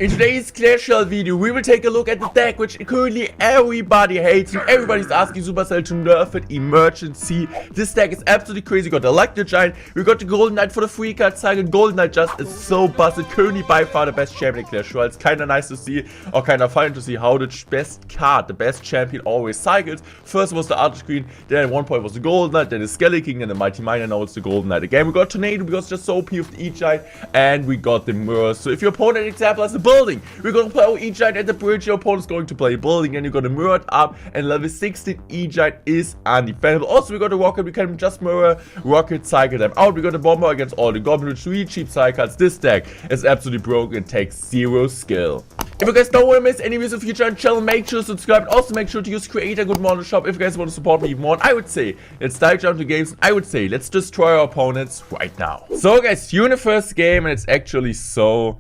In today's Clash Royale video, we will take a look at the deck which currently everybody hates and everybody's asking Supercell to nerf it, Emergency. This deck is absolutely crazy. We got the Electric Giant, we got the Golden Knight for the free card cycle. Golden Knight just is so busted, currently by far the best champion in Clash Royale. It's kinda nice to see, or kinda fun to see how the best card, the best champion always cycles. First was the Archer Queen, then at one point was the Golden Knight, then the Skelly King, then the Mighty Miner, now it's the Golden Knight again. We got Tornado because it's just so OP with the E-Giant, and we got the Merc. So if your opponent, example, has a building, we're going to play our E-Giant at the bridge, your opponent's going to play a building, and you're going to mirror it up, and level 16 E-Giant is undefendable. Also, we got a Rocket, we can just mirror Rocket, cycle them out. We got a Bomber against all the Goblins, 3 cheap cycles. This deck is absolutely broken and takes 0 skill. If you guys don't want to miss any videos of future on the channel, make sure to subscribe, and also make sure to use Creator Good Morning Shop if you guys want to support me even more. And I would say, let's dive down to games, and I would say, let's destroy our opponents right now. So guys, you're in the first game, and it's actually so...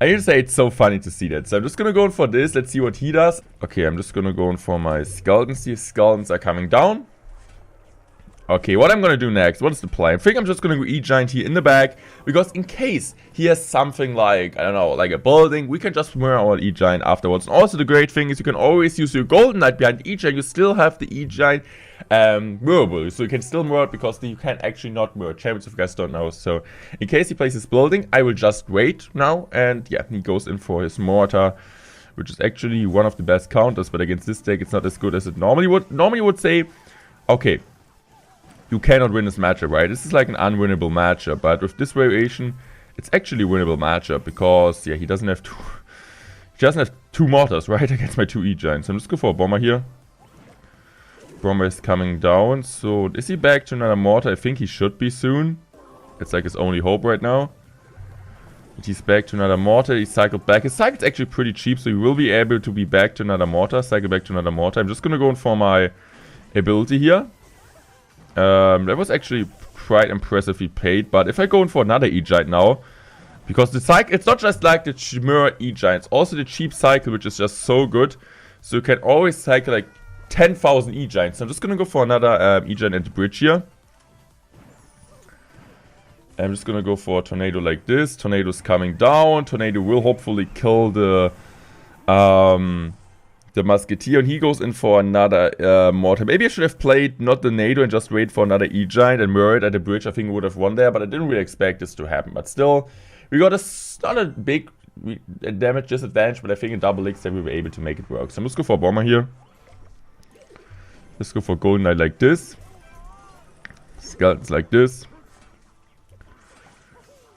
I need to say it's so funny to see that. So I'm just gonna go in for this. Let's see what he does. Okay, I'm just gonna go in for my Skeletons. These Skeletons are coming down. Okay, what I'm gonna do next? What is the plan? I think I'm just gonna go E-Giant here in the back, because in case he has something like, I don't know, like a building, we can just mirror our E-Giant afterwards. And also the great thing is you can always use your Golden Knight behind E-Giant. You still have the E-Giant mirrorable, so you can still mirror it because you can actually not mirror champions if you guys don't know. So in case he plays his building, I will just wait now, and yeah, he goes in for his mortar, which is actually one of the best counters, but against this deck it's not as good as it normally would. Normally you would say, okay, you cannot win this matchup, right? This is like an unwinnable matchup, but with this variation, it's actually a winnable matchup because yeah, he doesn't have two mortars, right, against my 2 E-Giants. So I'm just going for a Bomber here. Bomber is coming down, so is he back to another mortar? I think he should be soon. It's like his only hope right now. But he's back to another mortar. He cycled back. His cycle's actually pretty cheap, so he will be able to be back to another mortar. Cycle back to another mortar. I'm just gonna go in for my ability here. That was actually quite impressively paid, but if I go in for another E-Giant now, because the cycle, it's not just like the mirror E-Giants, also the cheap cycle, which is just so good. So you can always cycle like 10,000 E-Giants. I'm just gonna go for another E-Giant at the bridge here. I'm just gonna go for a Tornado like this. Tornado's coming down. Tornado will hopefully kill the Musketeer, and he goes in for another mortar. Maybe I should have played not the Nado and just wait for another E-Giant and mirror it at the bridge. I think we would have won there, but I didn't really expect this to happen. But still, we got not a big damage disadvantage, but I think in double X that we were able to make it work. So I'm just go for a Bomber here. Let's go for Golden Knight like this. Skeletons like this.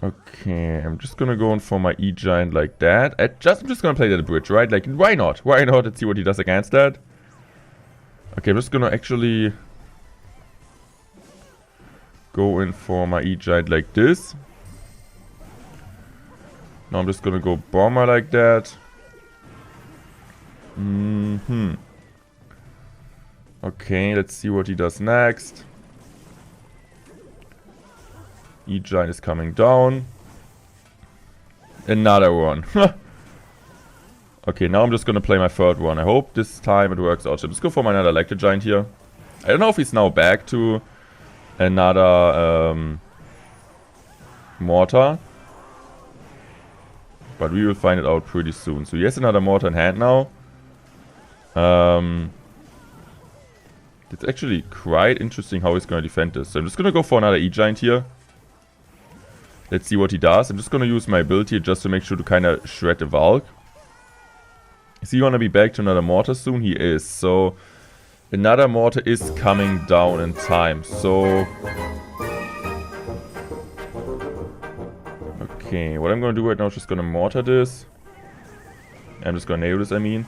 Okay, I'm just gonna go in for my E-Giant like that. I'm just gonna play that at the bridge, right? Like, why not? Why not? Let's see what he does against that. Okay, I'm just gonna actually go in for my E-Giant like this. Now I'm just gonna go Bomber like that. Okay, let's see what he does next. E-Giant is coming down. Another one. Okay, now I'm just gonna play my third one. I hope this time it works out. So let's go for my another Electric Giant here. I don't know if he's now back to another mortar, but we will find it out pretty soon. So he has another mortar in hand now. It's actually quite interesting how he's going to defend this. So I'm just going to go for another E-Giant here. Let's see what he does. I'm just going to use my ability just to make sure to kind of shred the Valk. Is he going to be back to another mortar soon? He is. So another mortar is coming down in time. So okay, what I'm going to do right now is just going to mortar this. I'm just going to nail this, I mean.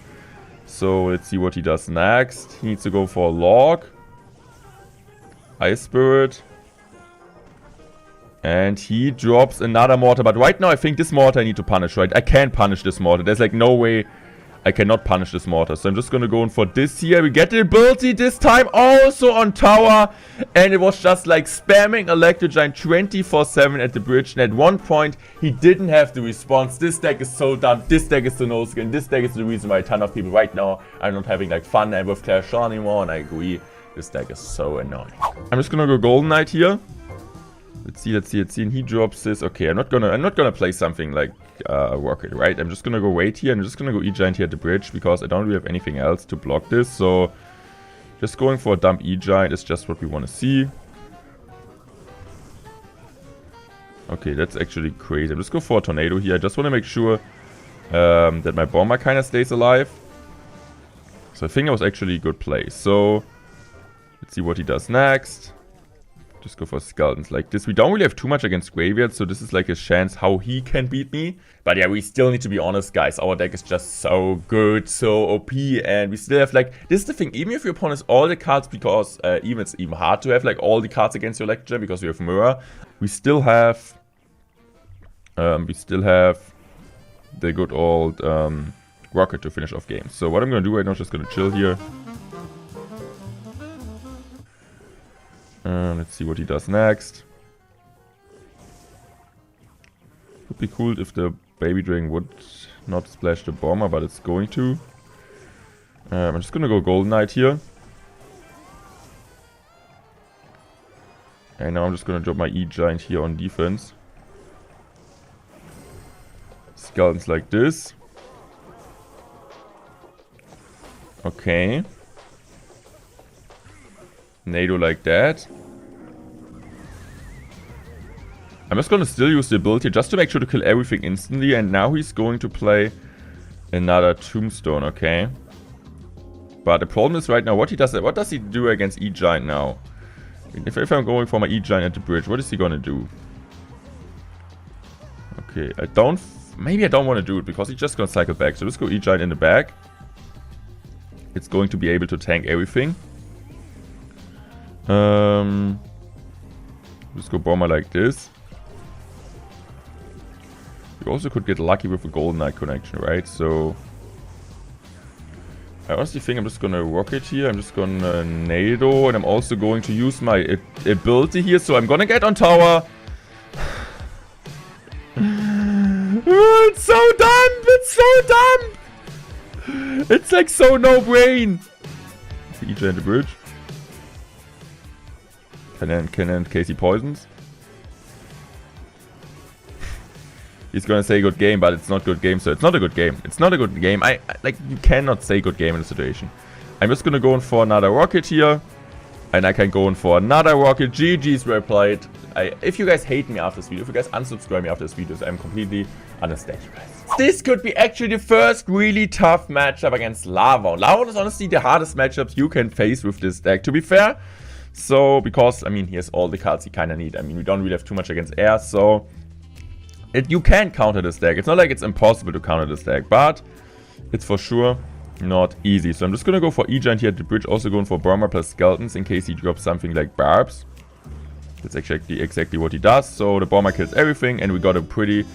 So let's see what he does next. He needs to go for a log. Ice Spirit. And he drops another mortar. But right now I think this mortar I need to punish, right? I can't punish this mortar. There's like no way I cannot punish this mortar. So I'm just going to go in for this here. We get the ability this time also on tower. And it was just like spamming Electric Giant 24/7 at the bridge. And at one point, he didn't have the response. This deck is so dumb. This deck is the no skin. This deck is the reason why a ton of people right now are not having like fun and with Clash Royale anymore. And I agree. This deck is so annoying. I'm just going to go Golden Knight here. Let's see. And he drops this. Okay, I'm not gonna play something like rocket, right? I'm just gonna go wait here. I'm just gonna go E-Giant here at the bridge because I don't really have anything else to block this. So just going for a dump E-Giant is just what we want to see. Okay, that's actually crazy. I'm just going for a tornado here. I just want to make sure that my bomber kind of stays alive. So I think that was actually a good play. So let's see what he does next. Just go for skeletons like this. We don't really have too much against graveyards, so this is like a chance how he can beat me. But yeah, we still need to be honest, guys. Our deck is just so good, so OP, and we still have like, this is the thing, even if your opponent has all the cards, because it's even hard to have like all the cards against your Electro Gem because we have mirror. We still have the good old rocket to finish off games. So what I'm gonna do right now is just gonna chill here. Let's see what he does next. Would be cool if the baby dragon would not splash the bomber, but it's going to. I'm just gonna go Golden Knight here. And now I'm just gonna drop my E-Giant here on defense. Skeletons like this. Okay. NATO like that. I'm just gonna still use the ability just to make sure to kill everything instantly. And now he's going to play another Tombstone, okay? But the problem is right now, what does he do against E-Giant now? If I'm going for my E-Giant at the bridge, what is he gonna do? Okay, maybe I don't want to do it because he's just gonna cycle back. So let's go E-Giant in the back. It's going to be able to tank everything. Let's go bomber like this. You also could get lucky with a Golden Knight connection, right? So I honestly think I'm just gonna rocket here. I'm just gonna NATO, and I'm also going to use my ability here. So I'm gonna get on tower. It's so dumb! It's so dumb! It's like so no brain. EJ in the bridge. Can end Casey poisons. He's gonna say good game, but it's not good game, so it's not a good game. It's not a good game. I like, you cannot say good game in the situation. I'm just gonna go in for another rocket here. And I can go in for another rocket. GG's well played. If you guys hate me after this video, if you guys unsubscribe me after this video, I'm completely understand, guys. This could be actually the first really tough matchup against Lava. Lava is honestly the hardest matchups you can face with this deck, to be fair. So, because, I mean, he has all the cards he kind of need. I mean, we don't really have too much against air, so you can counter this deck. It's not like it's impossible to counter this deck, but it's for sure not easy. So I'm just gonna go for E-Giant here at the bridge, also going for Bomber plus Skeletons in case he drops something like Barbs. That's exactly what he does. So the Bomber kills everything, and we got a pretty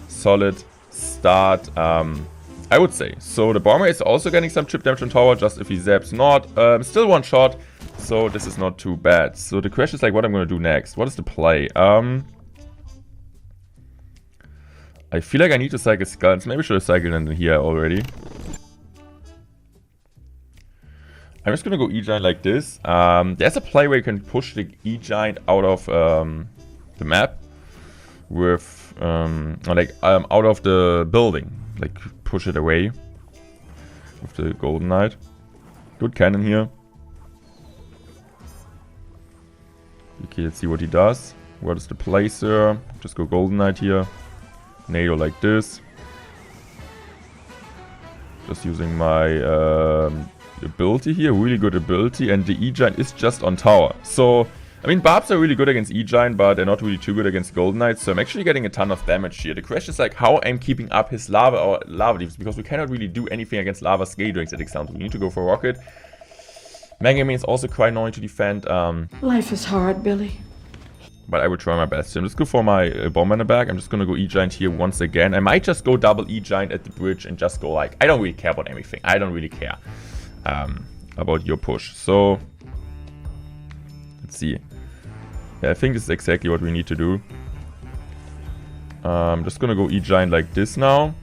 solid start, I would say. So the Bomber is also getting some chip damage on tower, just if he zaps not. Still one shot, so this is not too bad. So the question is like, what I'm gonna do next. What is the play? I feel like I need to cycle Skeletons. Maybe I should have cycled in here already. I'm just gonna go E-Giant like this. There's a play where you can push the E-Giant out of the map with, out of the building. Like, push it away with the Golden Knight. Good cannon here. Okay, let's see what he does. What is the play, sir? Just go Golden Knight here. NATO like this. Just using my ability here, really good ability, and the E-Giant is just on tower. So, I mean, Barbs are really good against E-Giant, but they're not really too good against Golden Knight, so I'm actually getting a ton of damage here. The question is like how I'm keeping up his lava defense, because we cannot really do anything against lava scale drakes at example. We need to go for rocket. Megamine is also quite annoying to defend. Life is hard, Billy. But I will try my best. So I'm just go for my bomber in the back. I'm just gonna go E-Giant here once again. I might just go double E-Giant at the bridge and just go like, I don't really care about anything. I don't really care about your push. So let's see. Yeah, I think this is exactly what we need to do. I'm just gonna go E-Giant like this now.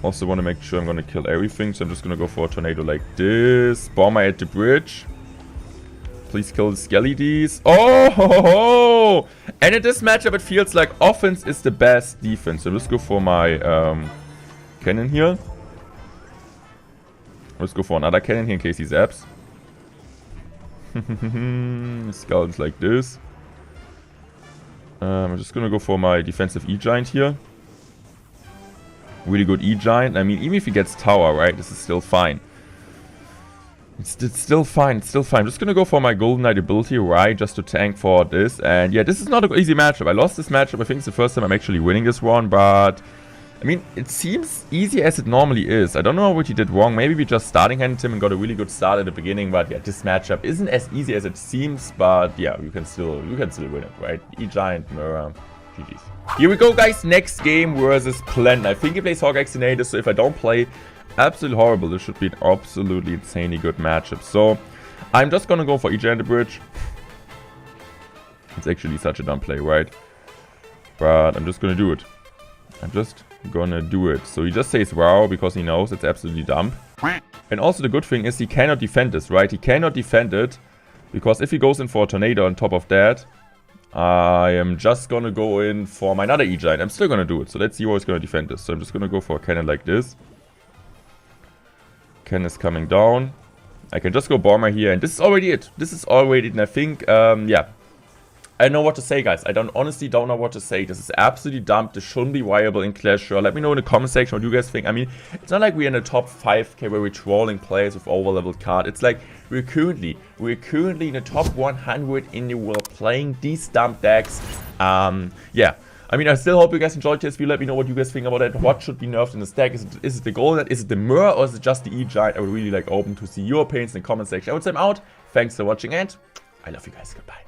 Also want to make sure I'm gonna kill everything, so I'm just gonna go for a tornado like this. Bomber at the bridge. please kill the Skellies. Oh, ho, ho, ho. And in this matchup, it feels like offense is the best defense. So let's go for my cannon here. Let's go for another cannon here in case he zaps. Skulls like this. I'm just gonna go for my defensive E-Giant here. Really good E-Giant. I mean, even if he gets tower, right, this is still fine. It's still fine, it's still fine. I'm just gonna go for my Golden Knight ability, right, just to tank for this. And yeah, this is not an easy matchup. I lost this matchup. I think it's the first time I'm actually winning this one, but I mean, it seems easy as it normally is. I don't know what he did wrong. Maybe we just starting handed him and got a really good start at the beginning, but yeah, this matchup isn't as easy as it seems, but yeah, you can still win it, right? E-Giant, Mirror, GG's. Here we go, guys. Next game versus Plen. I think he plays Hawk Exinator, so if I don't play, absolutely horrible. This should be an absolutely insanely good matchup. So I'm just gonna go for E-Giant the bridge. It's actually such a dumb play, right? But I'm just gonna do it. I'm just gonna do it. So he just says wow because he knows it's absolutely dumb. And also the good thing is he cannot defend this, right? He cannot defend it because if he goes in for a tornado on top of that, I am just gonna go in for my another E-Giant. I'm still gonna do it. So let's see how he's gonna defend this. So I'm just gonna go for a cannon like this. Cannon is coming down. I can just go bomber here, and this is already it. This is already it, and I think, yeah. I don't know what to say, guys. I honestly don't know what to say. This is absolutely dumb. This shouldn't be viable in Clash Royale. Let me know in the comment section what you guys think. I mean, it's not like we're in the top 5k where we're trolling players with over-leveled card. It's like we're currently in the top 100 in the world playing these dumb decks. Yeah. I mean, I still hope you guys enjoyed this video. Let me know what you guys think about it. What should be nerfed in this deck? Is it the Golden? Is it the Mirror? Or is it just the E-Giant? I would really like open to see your opinions in the comment section. I would say I'm out. Thanks for watching, and I love you guys. Goodbye.